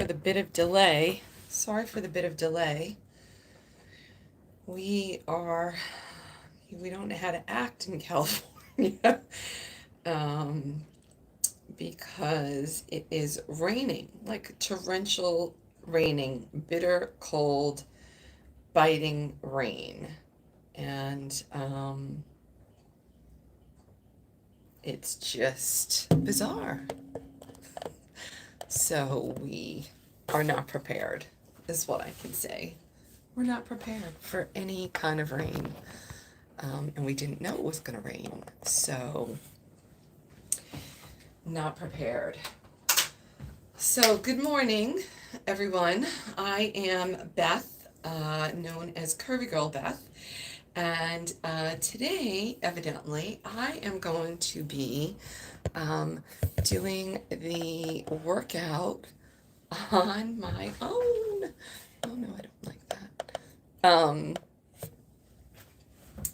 the bit of delay. Sorry for the bit of delay. We don't know how to act in California um, because it is raining, like torrential raining, bitter, cold, biting rain. And it's just bizarre. So we are not prepared, is what I can say. We're not prepared for any kind of rain. And we didn't know it was going to rain. So, not prepared. So, good morning, everyone. I am Beth, known as Curvygirlbeth. And today, evidently, I am going to be doing the workout on my own. Oh no, I don't like that.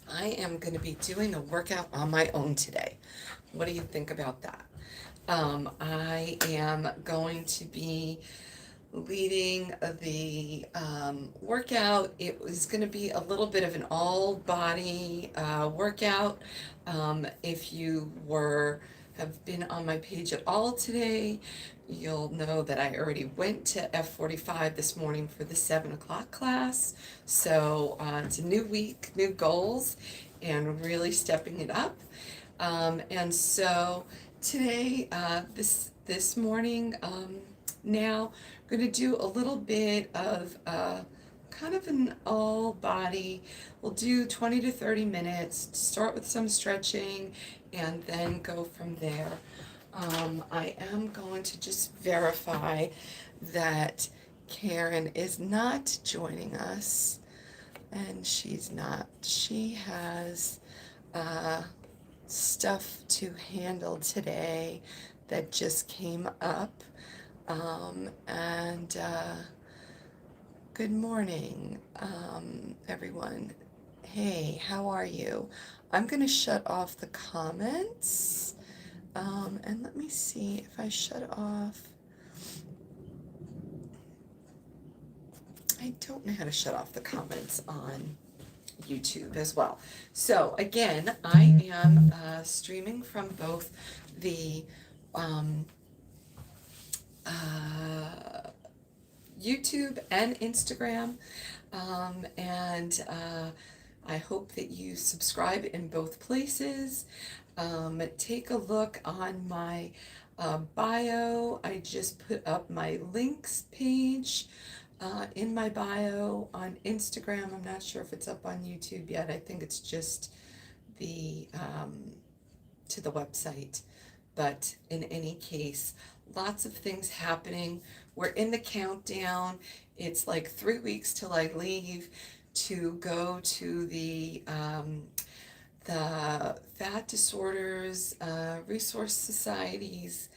I am going to be doing a workout on my own today. What do you think about that? I am going to be leading the workout. It was going to be a little bit of an all-body workout. If you have been on my page at all today, you'll know that I already went to F45 this morning for the 7 o'clock class. So it's a new week, new goals, and really stepping it up. And so today, this morning, now I'm going to do a little bit of kind of an all body. We'll do 20 to 30 minutes, start with some stretching, and then go from there. I am going to just verify that Karen is not joining us, and she's not. She has stuff to handle today that just came up. And good morning, everyone. Hey, how are you? I'm going to shut off the comments. And let me see if I shut off. I don't know how to shut off the comments on YouTube as well. So again, I am streaming from both the YouTube and Instagram, and I hope that you subscribe in both places. Take a look on my bio. I just put up my links page in my bio on Instagram. I'm not sure if it's up on YouTube yet. I think it's just the to the website. But in any case, lots of things happening. We're in the countdown. It's like 3 weeks till I leave to go to the Fat Disorders Resource Society's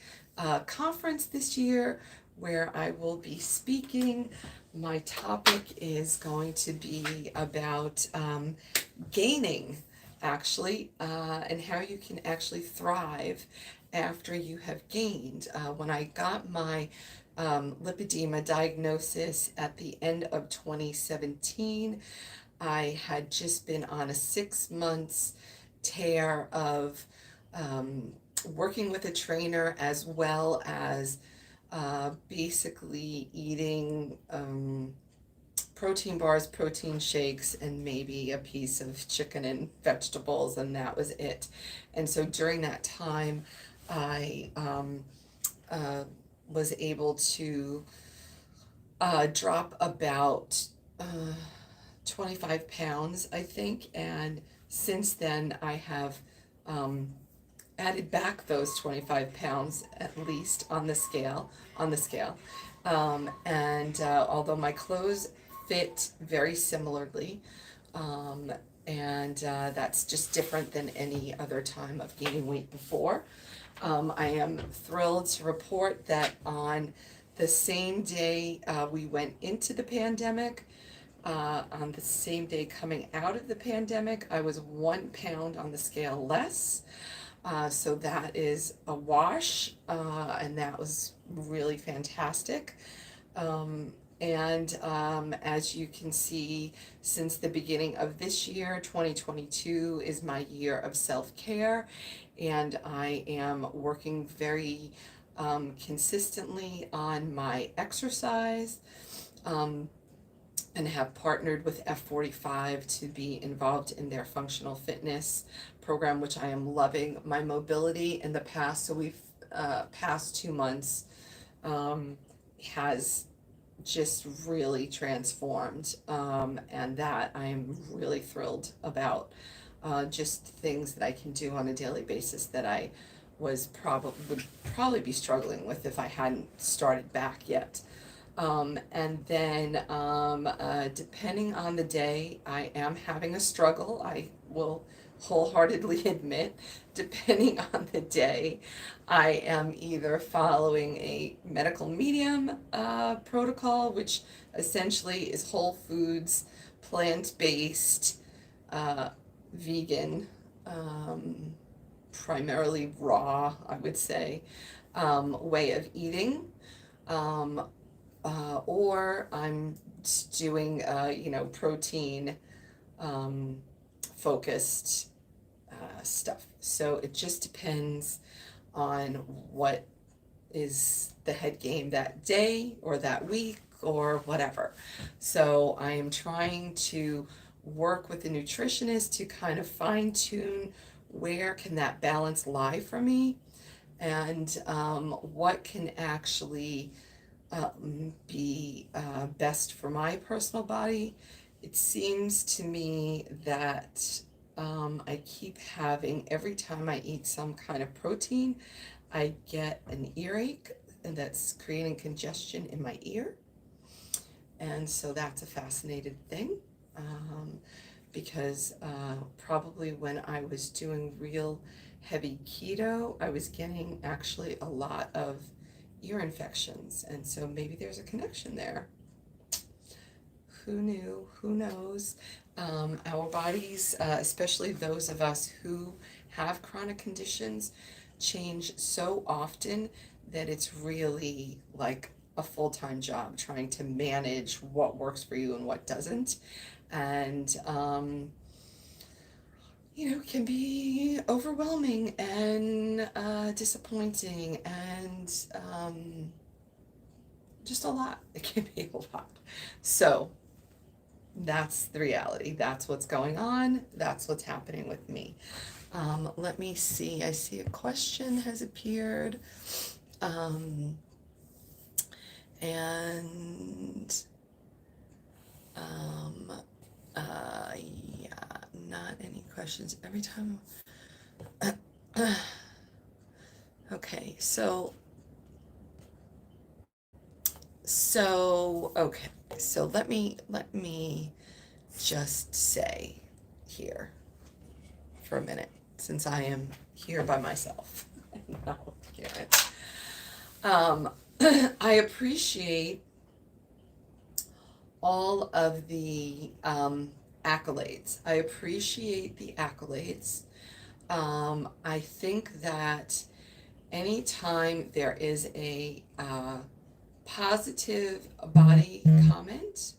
conference this year, where I will be speaking. My topic is going to be about gaining, actually, and how you can actually thrive after you have gained. When I got my lipedema diagnosis at the end of 2017, I had just been on a 6 months tear of working with a trainer, as well as basically eating protein bars, protein shakes, and maybe a piece of chicken and vegetables, and that was it. And so during that time, I was able to drop about 25 pounds, I think, and since then I have added back those 25 pounds at least on the scale. And although my clothes fit very similarly, and that's just different than any other time of gaining weight before. I am thrilled to report that on the same day we went into the pandemic, on the same day coming out of the pandemic, I was 1 pound on the scale less. So that is a wash, and that was really fantastic. As you can see, since the beginning of this year, 2022 is my year of self-care, and I am working very consistently on my exercise, um, and have partnered with F45 to be involved in their functional fitness program, which I am loving. My mobility in the past, so we've past 2 months, has just really transformed, and that I am really thrilled about. Just things that I can do on a daily basis that I would probably be struggling with if I hadn't started back yet. Depending on the day, I am having a struggle. I will wholeheartedly admit, depending on the day, I am either following a medical medium protocol, which essentially is whole foods, plant-based, uh, vegan, primarily raw, I would say, way of eating. Um, or I'm doing, protein focused stuff. So it just depends on what is the head game that day or that week or whatever. So I am trying to work with the nutritionist to kind of fine tune where can that balance lie for me, and what can actually be best for my personal body. It seems to me that I keep having, every time I eat some kind of protein, I get an earache, and that's creating congestion in my ear. And so that's a fascinating thing, because probably when I was doing real heavy keto, I was getting actually a lot of ear infections, and so maybe there's a connection there. Who knew? Who knows? Our bodies, especially those of us who have chronic conditions, change so often that it's really like a full-time job trying to manage what works for you and what doesn't. And can be overwhelming and disappointing, and just a lot. It can be a lot. So that's the reality. That's what's going on. That's what's happening with me. Let me see. I see a question has appeared. And yeah, not any questions. Every time. Okay, okay, so let me just say here for a minute, since I am here by myself. No, I appreciate all of the accolades. I appreciate the accolades. I think that anytime there is a positive body comment,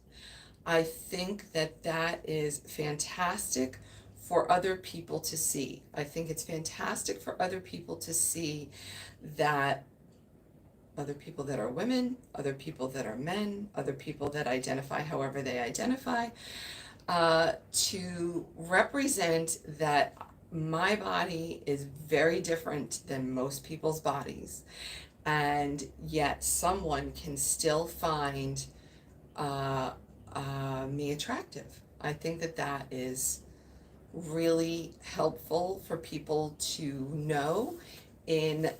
I think that that is fantastic for other people to see. I think it's fantastic for other people to see that other people that are women, other people that are men, other people that identify however they identify, to represent that my body is very different than most people's bodies, and yet someone can still find me attractive. I think that that is really helpful for people to know in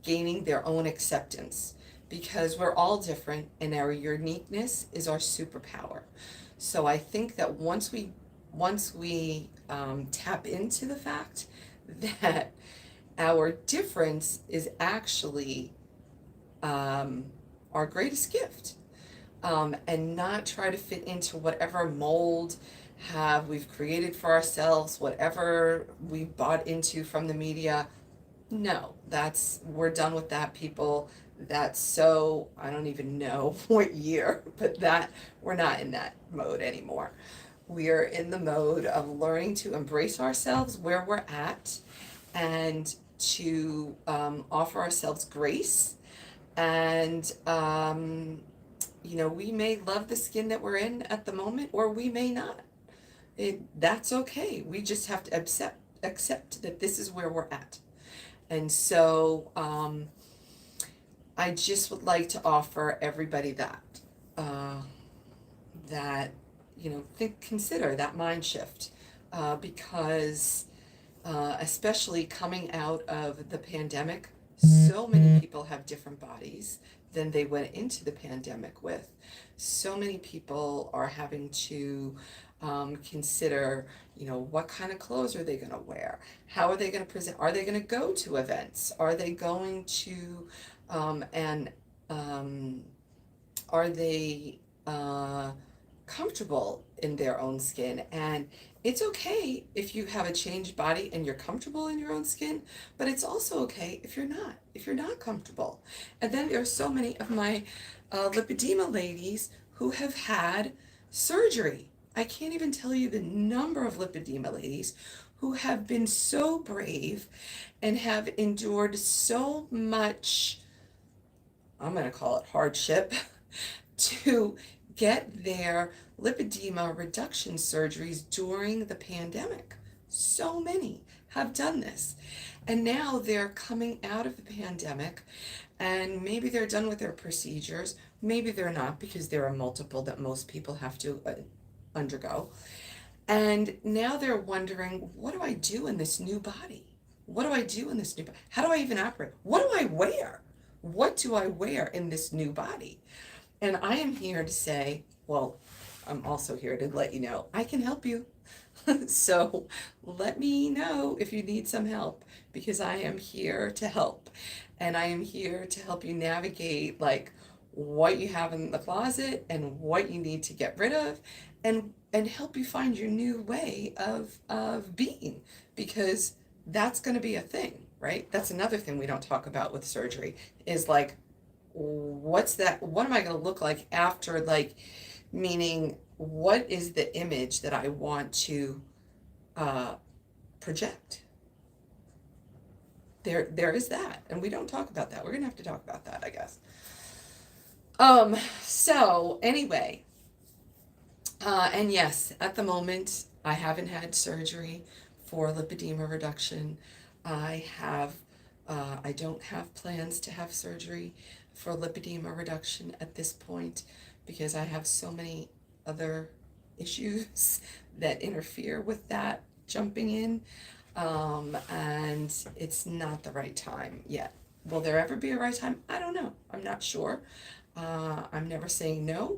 gaining their own acceptance, because we're all different and our uniqueness is our superpower. So I think that once we tap into the fact that our difference is actually our greatest gift, and not try to fit into whatever mold we've created for ourselves, whatever we bought into from the media. No, we're done with that, people. That's so, I don't even know what year, but that, we're not in that mode anymore. We are in the mode of learning to embrace ourselves where we're at and to offer ourselves grace. And, we may love the skin that we're in at the moment, or we may not. That's okay. We just have to accept that this is where we're at. And so, I just would like to offer everybody uh, that, consider that mind shift, because, especially coming out of the pandemic, so many people have different bodies than they went into the pandemic with. So many people are having to consider, what kind of clothes are they going to wear? How are they going to present? Are they going to go to events? Are they going to, and are they comfortable in their own skin? And it's okay if you have a changed body and you're comfortable in your own skin, but it's also okay if you're not comfortable. And then there are so many of my lipedema ladies who have had surgery. I can't even tell you the number of lipedema ladies who have been so brave and have endured so much, I'm going to call it hardship, to get their lipedema reduction surgeries during the pandemic. So many have done this. And now they're coming out of the pandemic, and maybe they're done with their procedures. Maybe they're not, because there are multiple that most people have to undergo. And now they're wondering, what do I do in this new body? What do I do in this new body? How do I even operate? What do I wear? What do I wear in this new body? And I am here to say, well, I'm also here to let you know I can help you. So let me know if you need some help, because I am here to help. And I am here to help you navigate like what you have in the closet and what you need to get rid of, and help you find your new way of being, because that's going to be a thing, right? That's another thing we don't talk about with surgery, is like, what's that, what am I going to look like after, like, meaning what is the image that I want to project? There is that, and we don't talk about that. We're gonna have to talk about that, I guess. So anyway, and yes, at the moment I haven't had surgery for lipedema reduction. I don't have plans to have surgery for lipedema reduction at this point, because I have so many other issues that interfere with that jumping in, and it's not the right time yet. Will there ever be a right time? I don't know. I'm not sure. I'm never saying no,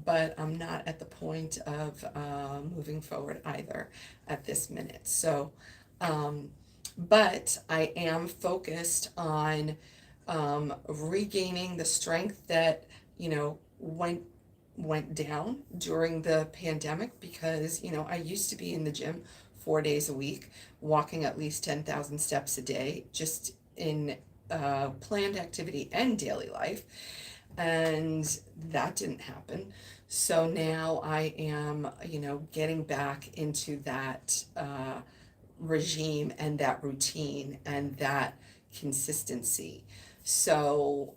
but I'm not at the point of moving forward either at this minute. So, but I am focused on regaining the strength that, went down during the pandemic, because, I used to be in the gym 4 days a week, walking at least 10,000 steps a day, just in planned activity and daily life. And that didn't happen. So now I am, getting back into that regime and that routine and that consistency. So,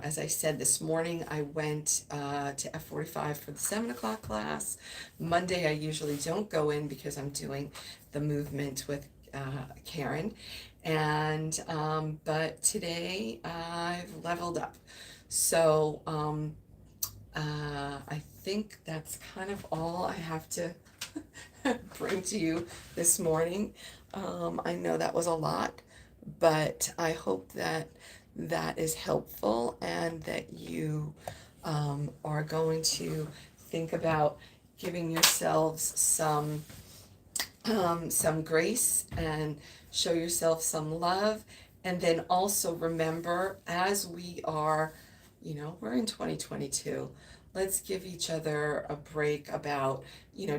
as I said this morning, I went to F45 for the 7 o'clock class. Monday, I usually don't go in because I'm doing the movement with Karen. And, but today I've leveled up. So, I think that's kind of all I have to bring to you this morning. I know that was a lot, but I hope that that is helpful, and that you are going to think about giving yourselves some grace, and show yourself some love. And then also remember, as we are, we're in 2022, let's give each other a break about,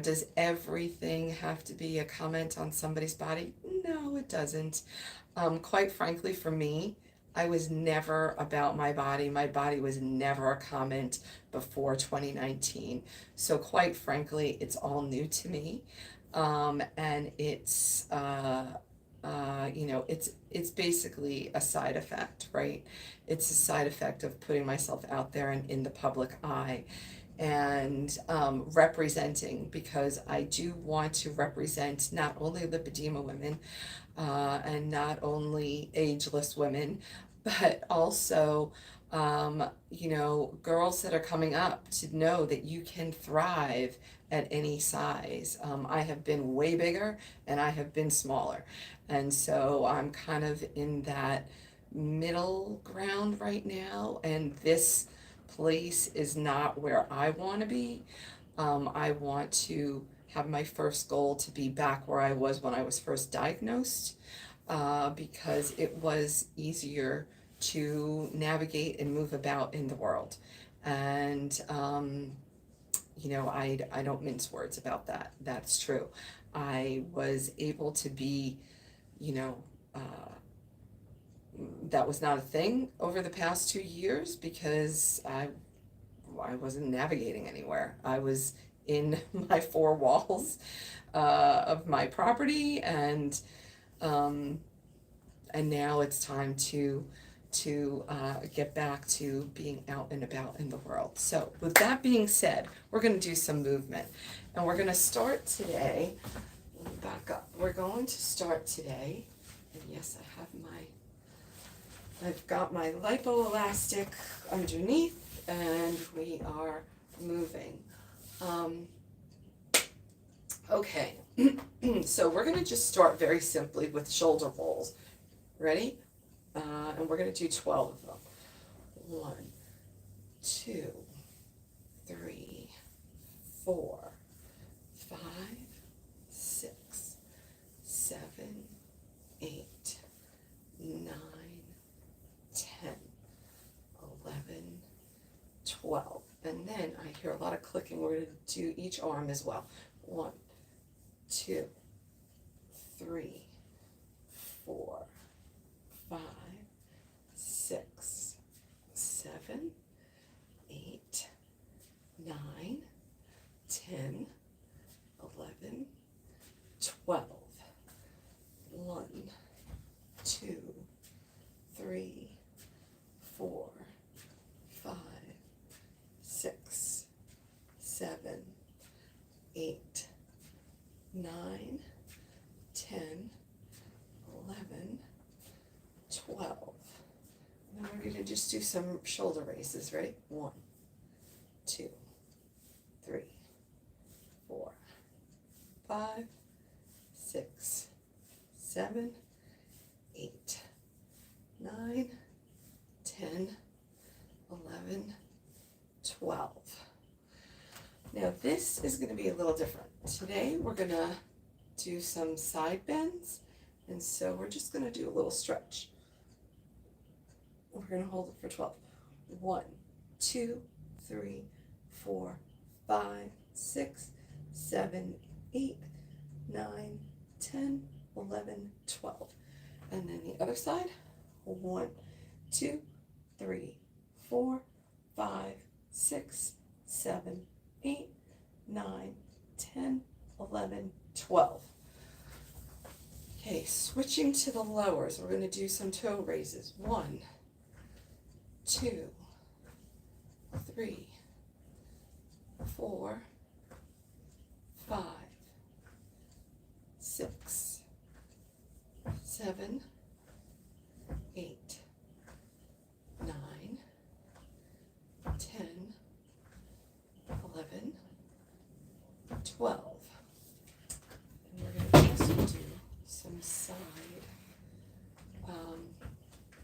does everything have to be a comment on somebody's body? No, it doesn't. Quite frankly, for me, I was never about my body. My body was never a comment before 2019. So quite frankly, it's all new to me. And it's basically a side effect, right? It's a side effect of putting myself out there and in the public eye and representing, because I do want to represent not only lipedema women and not only ageless women, but also girls that are coming up to know that you can thrive at any size. I have been way bigger and I have been smaller, and so I'm kind of in that middle ground right now, and this place is not where I want to be. I want to have my first goal to be back where I was when I was first diagnosed, because it was easier to navigate and move about in the world. And, I don't mince words about that. That's true. I was able to be, you know, that was not a thing over the past 2 years because I wasn't navigating anywhere. I was in my four walls of my property, and now it's time to get back to being out and about in the world. So with that being said, we're going to do some movement, and we're going to start today. Let me back up. We're going to start today, and yes, I've got my lipoelastic underneath, and we are moving. Okay, so we're going to just start very simply with shoulder rolls. Ready? And we're going to do 12 of them. 1, 2, 3, 4, 5, 6, 7, 8, 9, 10, 11, 12. And then I hear a lot of clicking. We're going to do each arm as well. 1, 2, 3, 4, 5, 6, 7, 8, 9, 10, 11, 12. 1, 2, 3, 4, 5, 6, 7, 8, 9, 10, 11, 12. And then we're going to just do some shoulder raises, right? 1, 2, 3, 4, 5, 6, 7, 8, 9, 10, 11, 12. Now this is going to be a little different. Today we're going to do some side bends, and so we're just going to do a little stretch. We're going to hold it for 12. 1, 2, 3, 4, 5, 6, 7, 8, 9, 10, 11, 12. And then the other side. 1, 2, 3, 4, 5, 6, 7, 8, 9, 10, 11, 12. Okay, switching to the lowers, we're going to do some toe raises. 1, 2, 3, 4, 5, 6, 7, 8, 9, 10, 11, 12. And we're going to just do some side,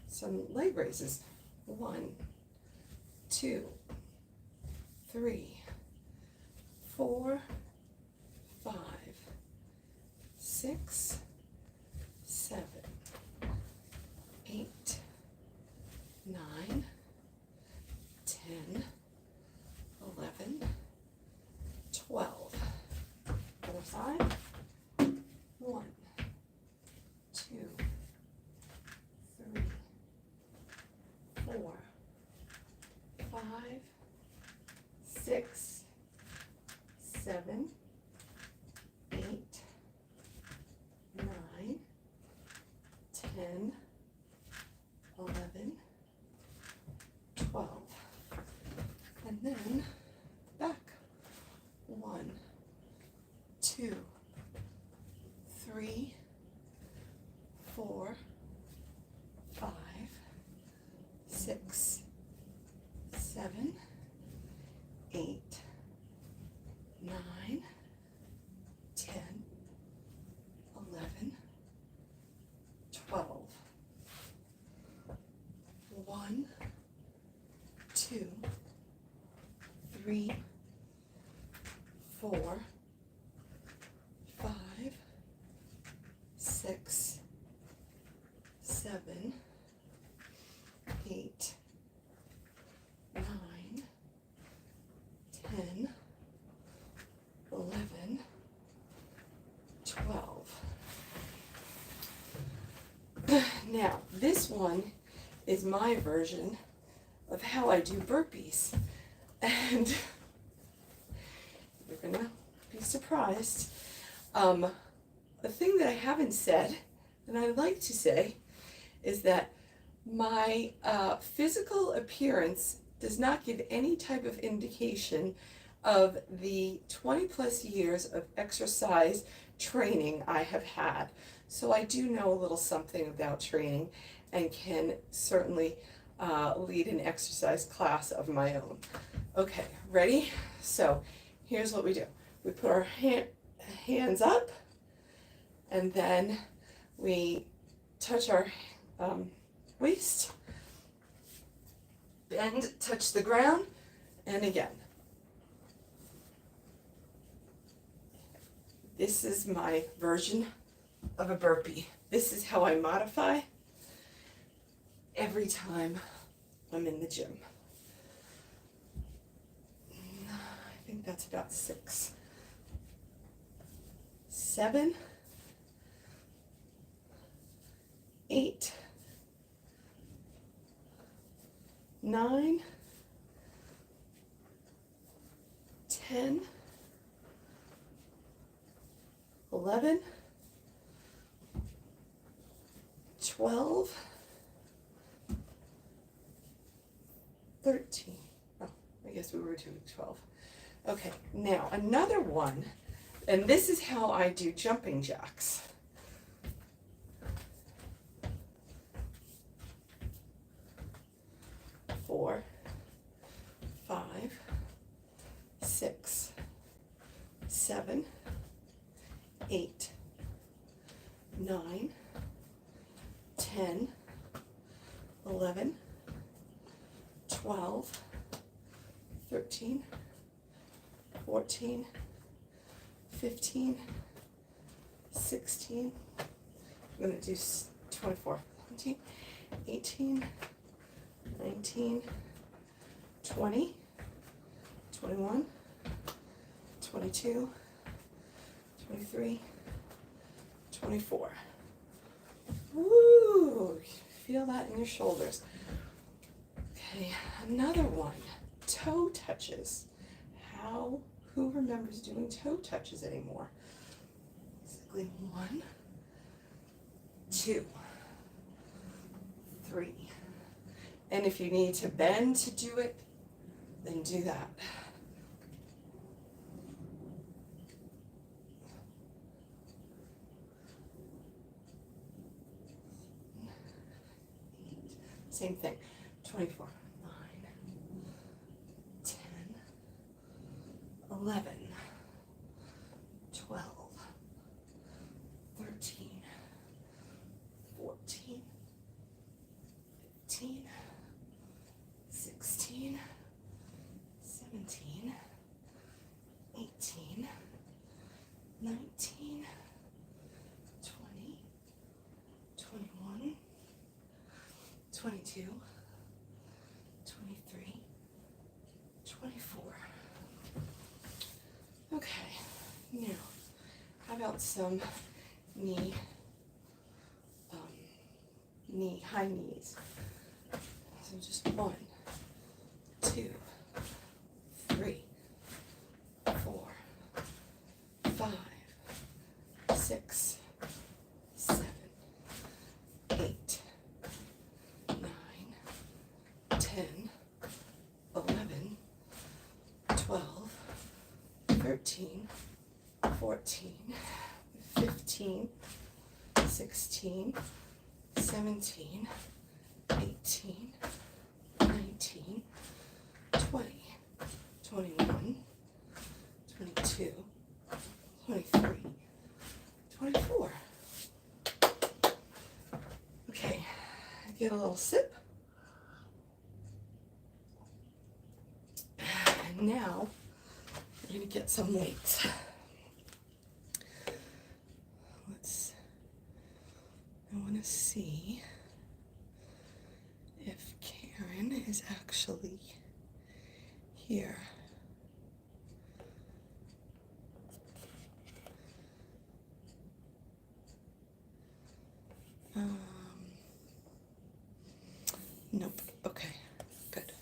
some leg raises. 1, 2, 3, 4, 5, 6, 7, 8, 9, 10, 11, 12. Other side. 1, 2, 3, 6, 7, 8, 9, 10, 11, 12. And then back. 1, 2, 3, 4, 5, 6, 7, 8, 9, 10, 11, 12. 1, 2, 3, 4, 5, 6, 7, 8, 9, 10, 11, 12. Now, this one is my version of how I do burpees. And you're gonna be surprised. The thing that I haven't said, and I like to say, is that my physical appearance does not give any type of indication of the 20 plus years of exercise training I have had. So I do know a little something about training and can certainly lead an exercise class of my own. Okay, ready? So here's what we do. We put our hands up, and then we touch our waist, bend, touch the ground, and again. This is my version of a burpee. This is how I modify every time I'm in the gym. I think that's about 6, 7, 8, 9, 10, 11, 12, 13. Oh, I guess we were doing 12. Okay, now another one, and this is how I do jumping jacks. Four, 5, 6, 7, 8, 9, 10, 11, 12, 13, 14, 15, 16, I'm going to do 24, 17, 18, 19, 20, 21, 22, 23, 24. Woo! Feel that in your shoulders. Okay, another one. Toe touches. Who remembers doing toe touches anymore? Basically 1, 2, 3. And if you need to bend to do it, then do that. Same thing. 24, 9, 10, 11, 12, 13, 14, 15, 16, 17, 18, 19, 20, 21, 22, 23, 24. Okay, now, how about some high knees. So just 1, 2, 12, 13, 14, 15, 16, 17, 18, 19, 20, 21, 22, 23, 24. Okay, get a little sip. And now we're going to get some weights. I want to see if Karen is actually here. Nope. Okay, good.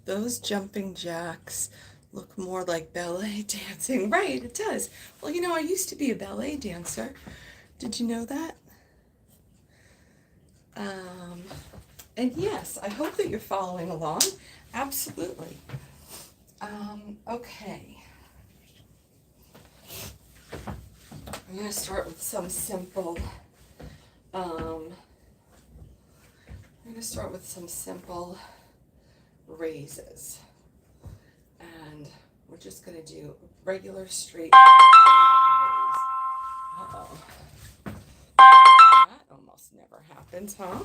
Those jumping jacks look more like ballet dancing. Right, it does. Well, you know, I used to be a ballet dancer. Did you know that? And yes, I hope that you're following along. Absolutely. Okay. I'm going to start with some simple, raises. And we're just going to do regular straight raise. Uh-oh. That almost never happens, huh?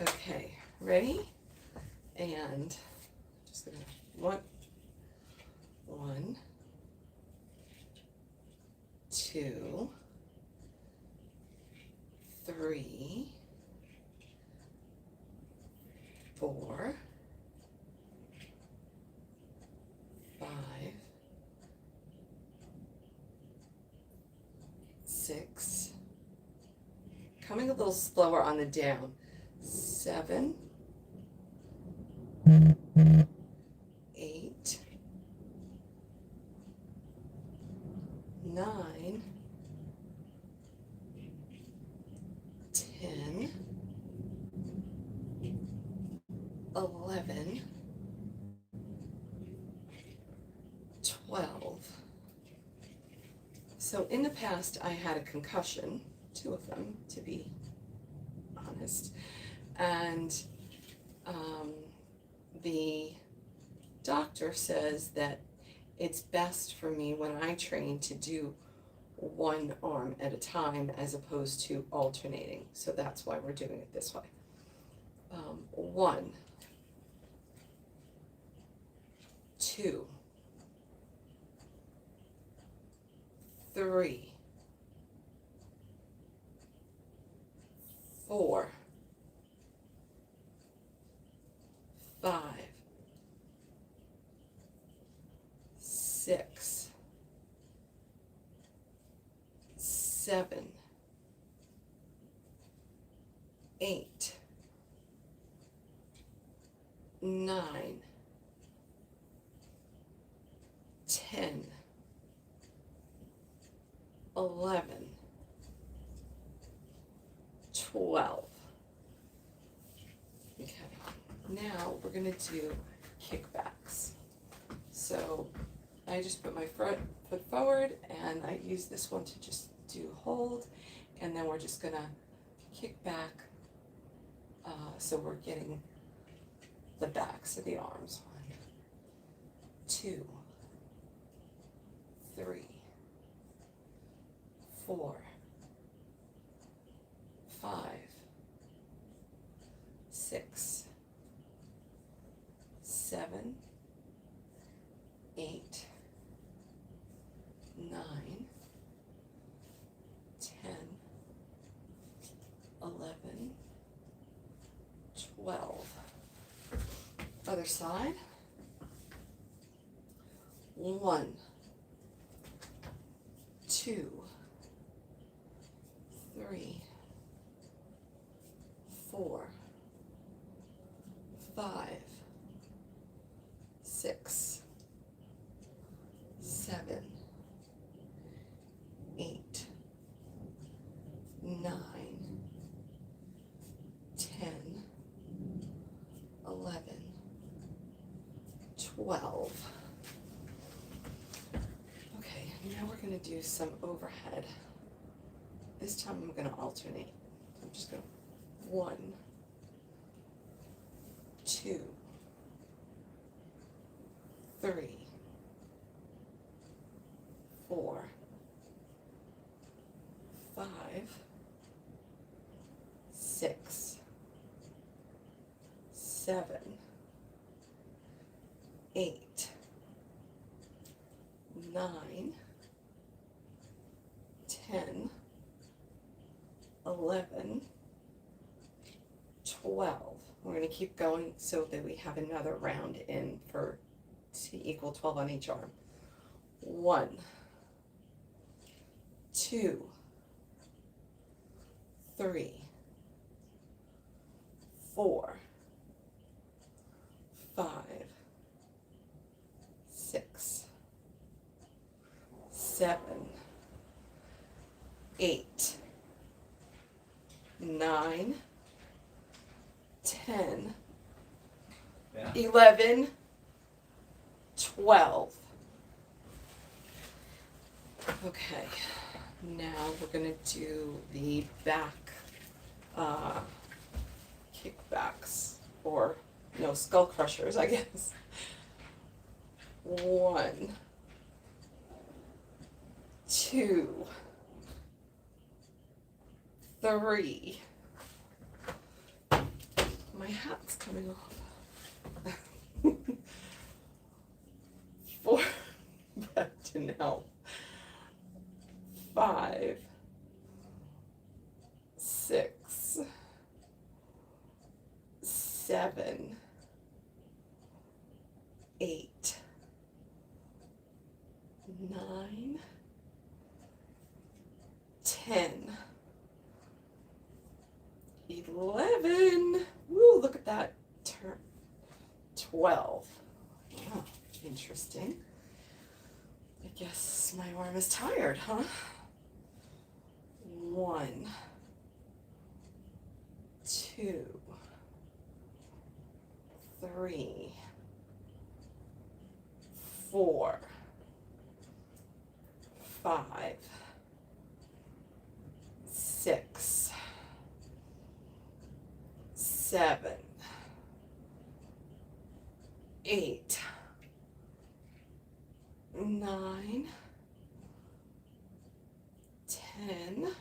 Okay, ready? And just gonna one, 2, 3, 4, 5, 6, coming a little slower on the down, 7, 8, 9, 10, 11, 12. So in the past, I had a concussion, 2 of them, to be honest, and the doctor says that it's best for me when I train to do one arm at a time as opposed to alternating. So that's why we're doing it this way. 1, 2, 3, 4, 5, 6, 7, 8, 9, 10, 11, 12. Okay, now we're going to do kickbacks. So I just put my front foot forward and I use this one to just do hold, and then we're just going to kick back so we're getting the backs of the arms. 1, 2, 3, 4, 5, 6, 7, 8, 9, 10, 11, 12. Other side. 1, 2, 3, 4, 5, 6, 12. Okay, now we're going to do some overhead. This time I'm going to alternate. I'm just going to 1, 2, 3, 4, 5, 6, 7, 8, 9, 10, 11, 12. We're going to keep going so that we have another round in for to equal 12 on each arm. 1, 2, 3, 4, 5, 6, 7, 8, 9, 10, 11, 12. Okay, now we're going to do the back kickbacks, or no, skull crushers, I guess. 1, 2, 3. My hat's coming off. 4, that didn't help. 5, 6, 7, 8, 9, 10, 11. Woo, look at that turn. 12. Oh, interesting. I guess my arm is tired, huh? 1, 2, 3, 4, 5, 6, 7, 8, 9, 10,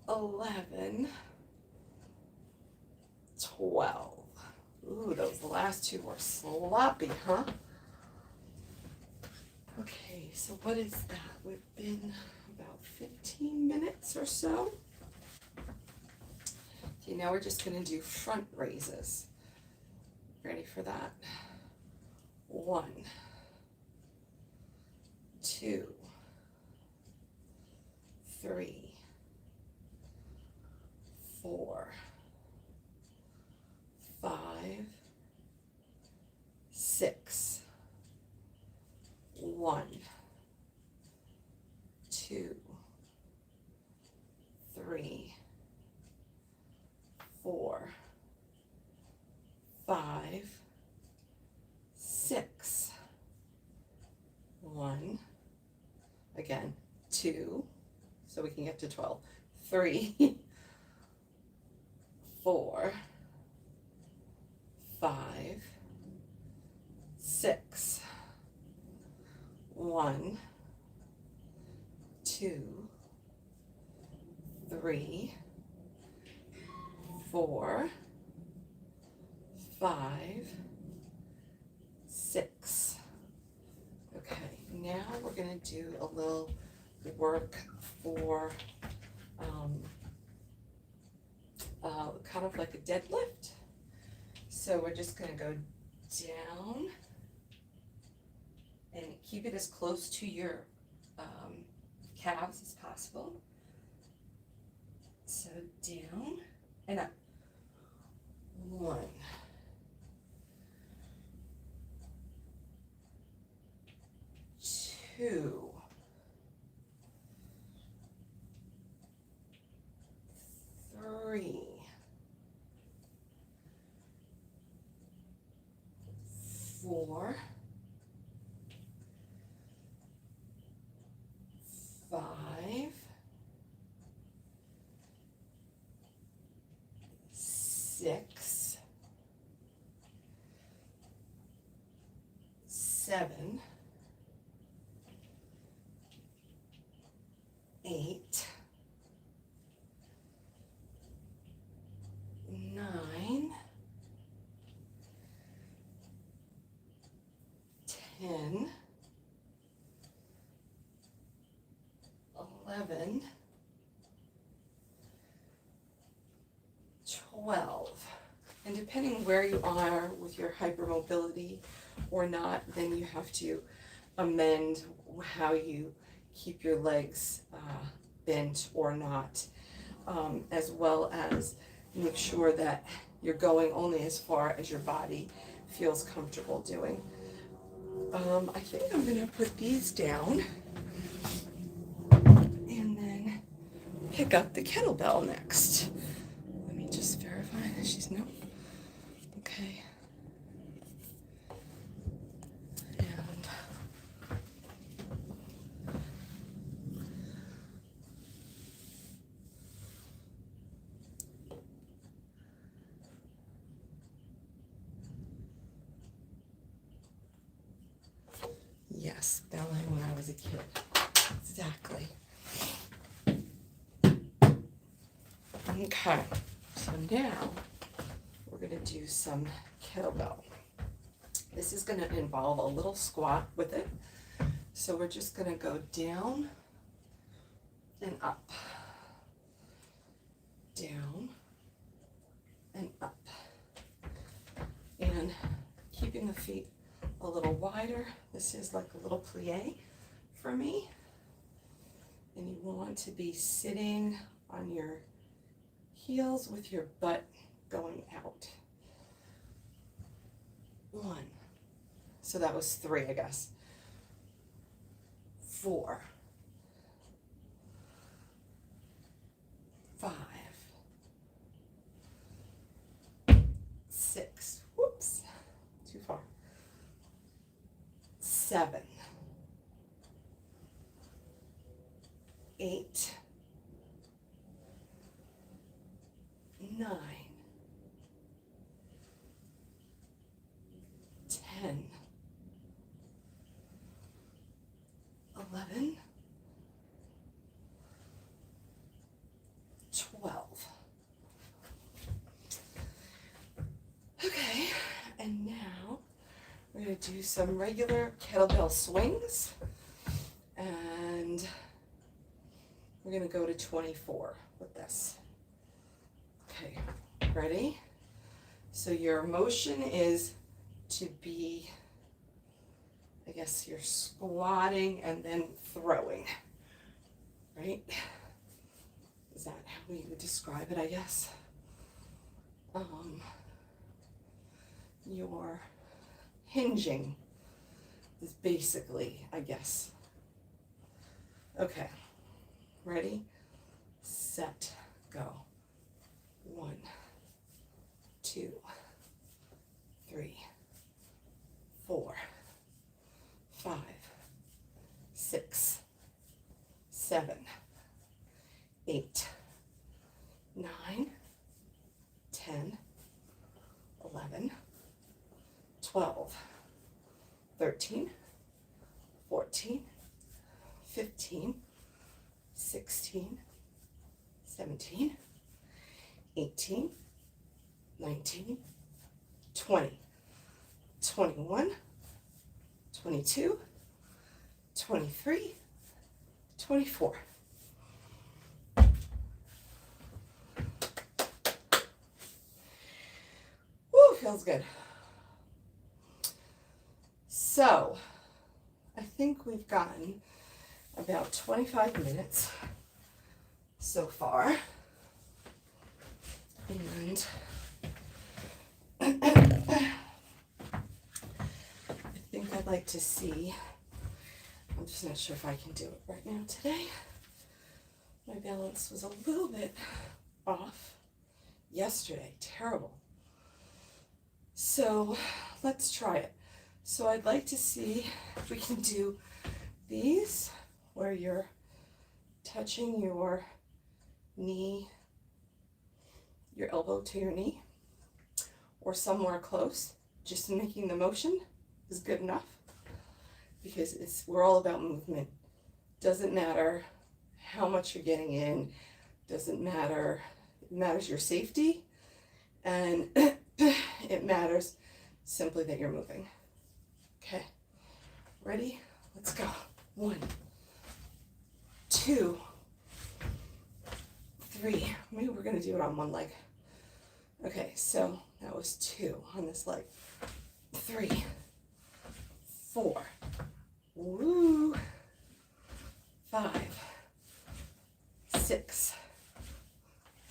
11, 12. Ooh, those last two were sloppy, huh? Okay, so what is that? We've been about 15 minutes or so. Okay, now we're just going to do front raises. Ready for that? 1, 2, 3, 4, 5, 6, 1, 2, 3, 4, 5, 6, 1, again, 2, so we can get to 12, 3, 4, 5, 6, 1, 2, 3, 4, 5, 6. Okay, now we're going to do a little work for kind of like a deadlift. So we're just going to go down and keep it as close to your calves as possible. So down and up. 1, 2, 3, 4, 5, 6, 7, 8, 9, 10, 11, 12. And depending where you are with your hypermobility or not, then you have to amend how you keep your legs bent or not, as well as make sure that you're going only as far as your body feels comfortable doing. I think I'm going to put these down and then pick up the kettlebell next. Let me just verify that she's no. Okay. And yes, ballet when I was a kid. Exactly. Okay, so now we're going to do some kettlebell. This is going to involve a little squat with it. So we're just going to go down and up, down and up, and keeping the feet a little wider. This is like a little plie for me, and you want to be sitting on your heels with your butt going out. 1. So that was 3, I guess. 4, 5, 6, whoops, too far. 7, 8, 9, 10, 11, 12. Okay, and now we're going to do some regular kettlebell swings, and we're going to go to 24 with this. Okay, ready? So your motion is to be, I guess you're squatting and then throwing, right? Is that how we would describe it, I guess? Your hinging is basically, I guess. Okay, ready, set, go. 1, 2, 3, 4, 5, 6, 7, 8, 9, 10, 11, 12, 13, 14, 15, 16, 17, 18, 19, 20, 21, 22, 23, 24. Woo, feels good. So, I think we've gotten about 25 minutes so far. And I think I'd like to see, I'm just not sure if I can do it right now today. My balance was a little bit off yesterday, terrible. So let's try it. So I'd like to see if we can do these where you're touching your knee, your elbow to your knee, or somewhere close. Just making the motion is good enough, because we're all about movement. Doesn't matter how much you're getting in, doesn't matter, it matters your safety, and it matters simply that you're moving. Okay, ready? Let's go. 1, 2, 3. Maybe we're gonna do it on one leg. Okay, so that was 2 on this leg. 3, 4, woo, 5, 6,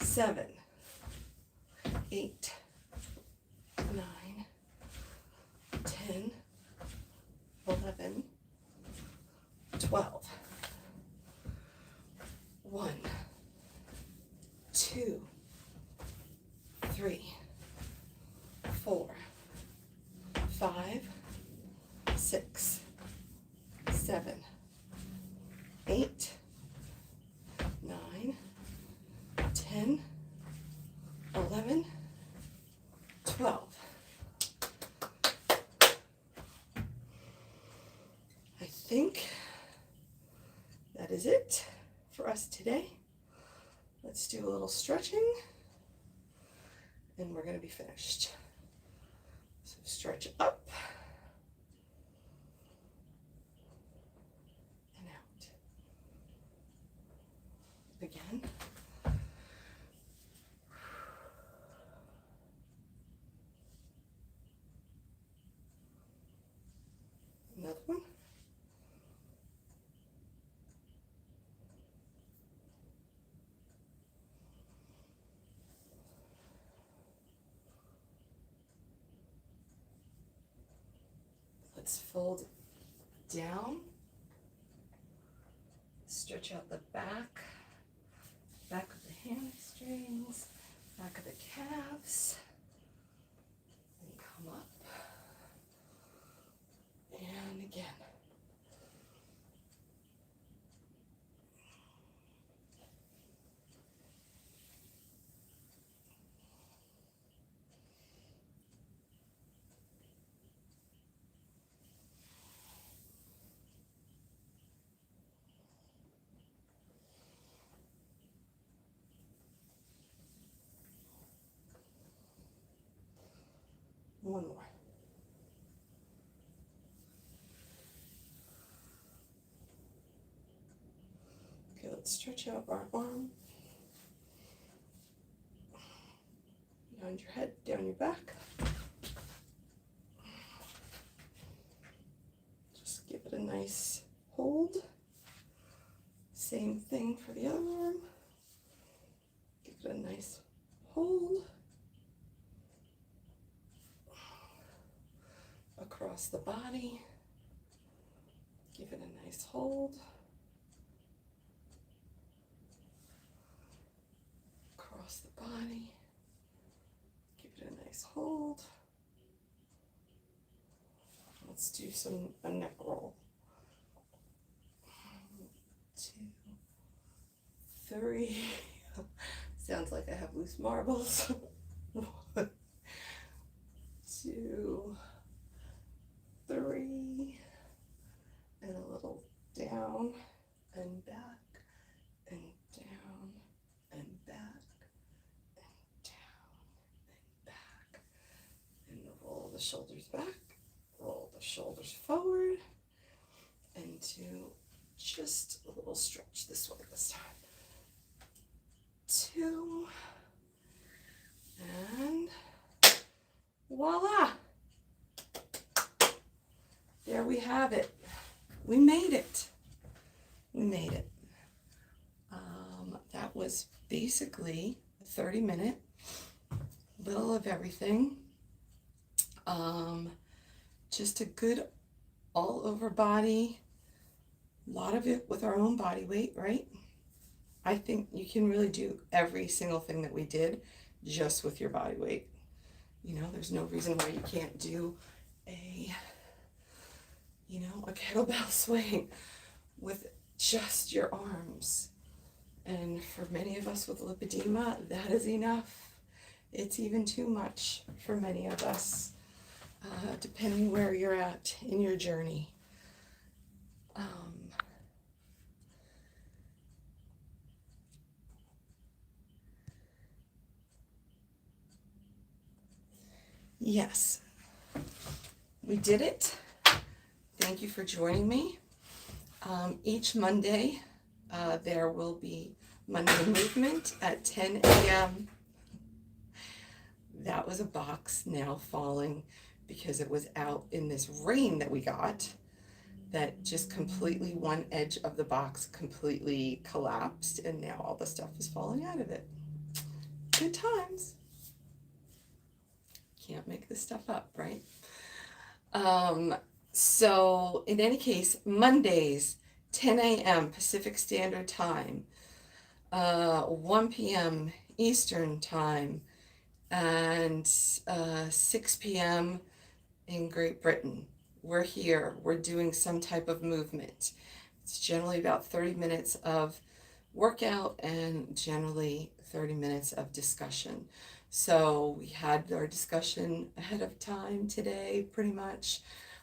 7, 8, 9, 10, 11, 12. 1, 2, 3, 4, 5, 6, 7, 8, 9, 10, 11, 12. I think that is it for us today. Let's do a little stretching and we're going to be finished. So stretch up and out. Again. Another one. Let's fold down, stretch out the back of the hamstrings, back of the calves, and come up, and again. One more. Okay, let's stretch out our arm. Behind your head, down your back. Just give it a nice hold. Same thing for the other arm. Give it a nice hold. Across the body. Give it a nice hold. Across the body. Give it a nice hold. Let's do a neck roll. 2, 3. Sounds like I have loose marbles. 1, 2, 3, and a little down and back and down and back and down and back, and roll the shoulders back, roll the shoulders forward, and do just a little stretch this way this time. 2, and voila! There we have it. We made it. We made it. That was basically a 30-minute, little of everything. Just a good all-over body, a lot of it with our own body weight, right? I think you can really do every single thing that we did just with your body weight. You know, there's no reason why you can't do a you know, a kettlebell swing with just your arms. And for many of us with lipedema, that is enough. It's even too much for many of us, depending where you're at in your journey. Yes, we did it. Thank you for joining me. Each Monday, there will be Monday movement at 10 a.m. That was a box now falling because it was out in this rain that we got, that just completely, one edge of the box completely collapsed, and now all the stuff is falling out of it. Good times. Can't make this stuff up, right? So in any case, Mondays, 10 a.m. Pacific Standard Time, 1 p.m. Eastern Time, and 6 p.m. in Great Britain. We're here, we're doing some type of movement. It's generally about 30 minutes of workout and generally 30 minutes of discussion. So we had our discussion ahead of time today, pretty much.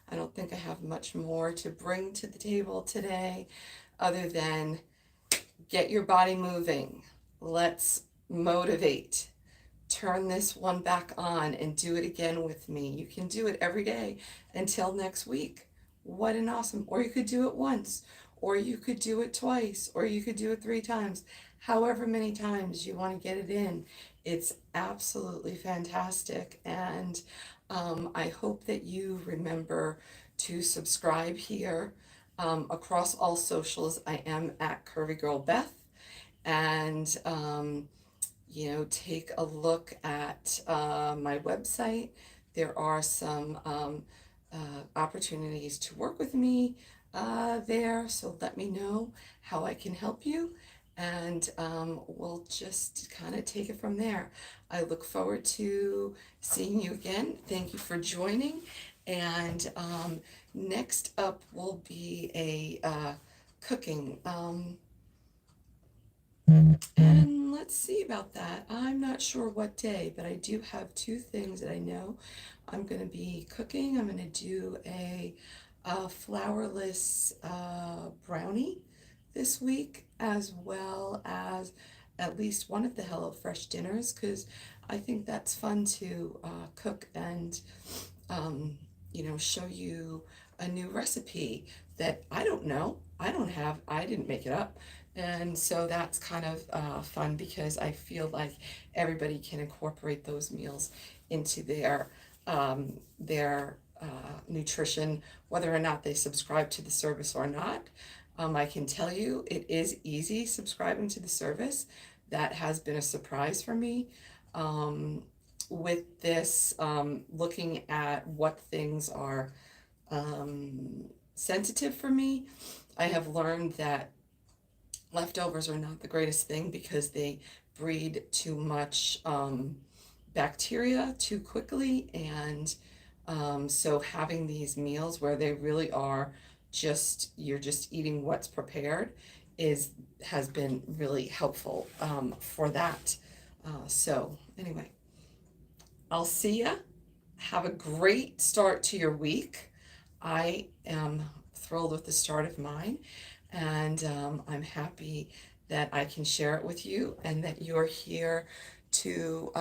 I don't think I have much more to bring to the table today other than get your body moving. Let's motivate. Turn this one back on and do it again with me. You can do it every day until next week. What an awesome, or you could do it once, or you could do it twice, or you could do it 3 times. However many times you want to get it in, it's absolutely fantastic. And I hope that you remember to subscribe here. Across all socials, I am at Curvygirlbeth. And you know, take a look at my website. There are some opportunities to work with me there, so let me know how I can help you, and we'll just kind of take it from there. I look forward to seeing you again. Thank you for joining, and next up will be a cooking. And let's see about that. I'm not sure what day, but I do have 2 things that I know I'm going to be cooking. I'm going to do a flourless brownie this week, as well as at least one of the HelloFresh dinners, because I think that's fun to cook and you know, show you a new recipe that I don't know, I didn't make it up. And so that's kind of fun, because I feel like everybody can incorporate those meals into their nutrition, whether or not they subscribe to the service or not. I can tell you it is easy subscribing to the service. That has been a surprise for me. With this, looking at what things are sensitive for me, I have learned that leftovers are not the greatest thing, because they breed too much bacteria too quickly. And so having these meals where they really are just, you're just eating what's prepared, has been really helpful for that. So anyway, I'll see ya. Have a great start to your week. I am thrilled with the start of mine, and I'm happy that I can share it with you, and that you're here to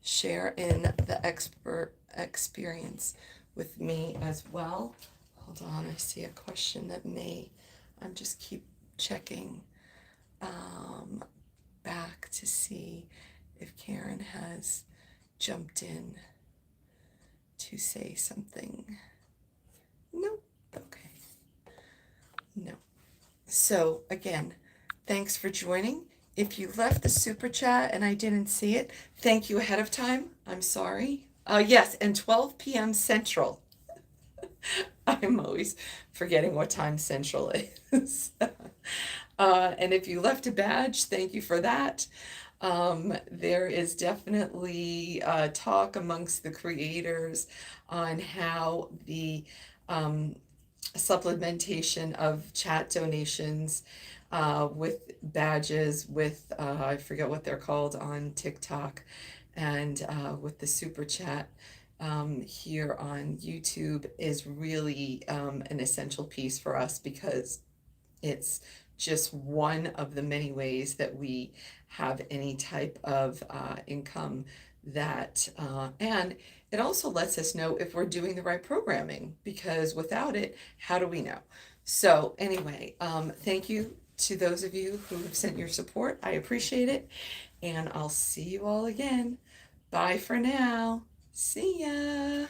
share in the expert experience with me as well. Hold on, I see a question that I'm just keep checking back to see if Karen has jumped in to say something. Nope. Okay. No. So again, thanks for joining. If you left the super chat and I didn't see it, thank you ahead of time. I'm sorry. Yes, and 12 p.m. Central. I'm always forgetting what time Central is. And if you left a badge, thank you for that. There is definitely talk amongst the creators on how the supplementation of chat donations, with badges, with, I forget what they're called on TikTok, and with the super chat here on YouTube is really an essential piece for us, because it's just one of the many ways that we have any type of income that, and it also lets us know if we're doing the right programming, because without it, how do we know? So anyway, thank you to those of you who have sent your support. I appreciate it, and I'll see you all again. Bye for now. See ya.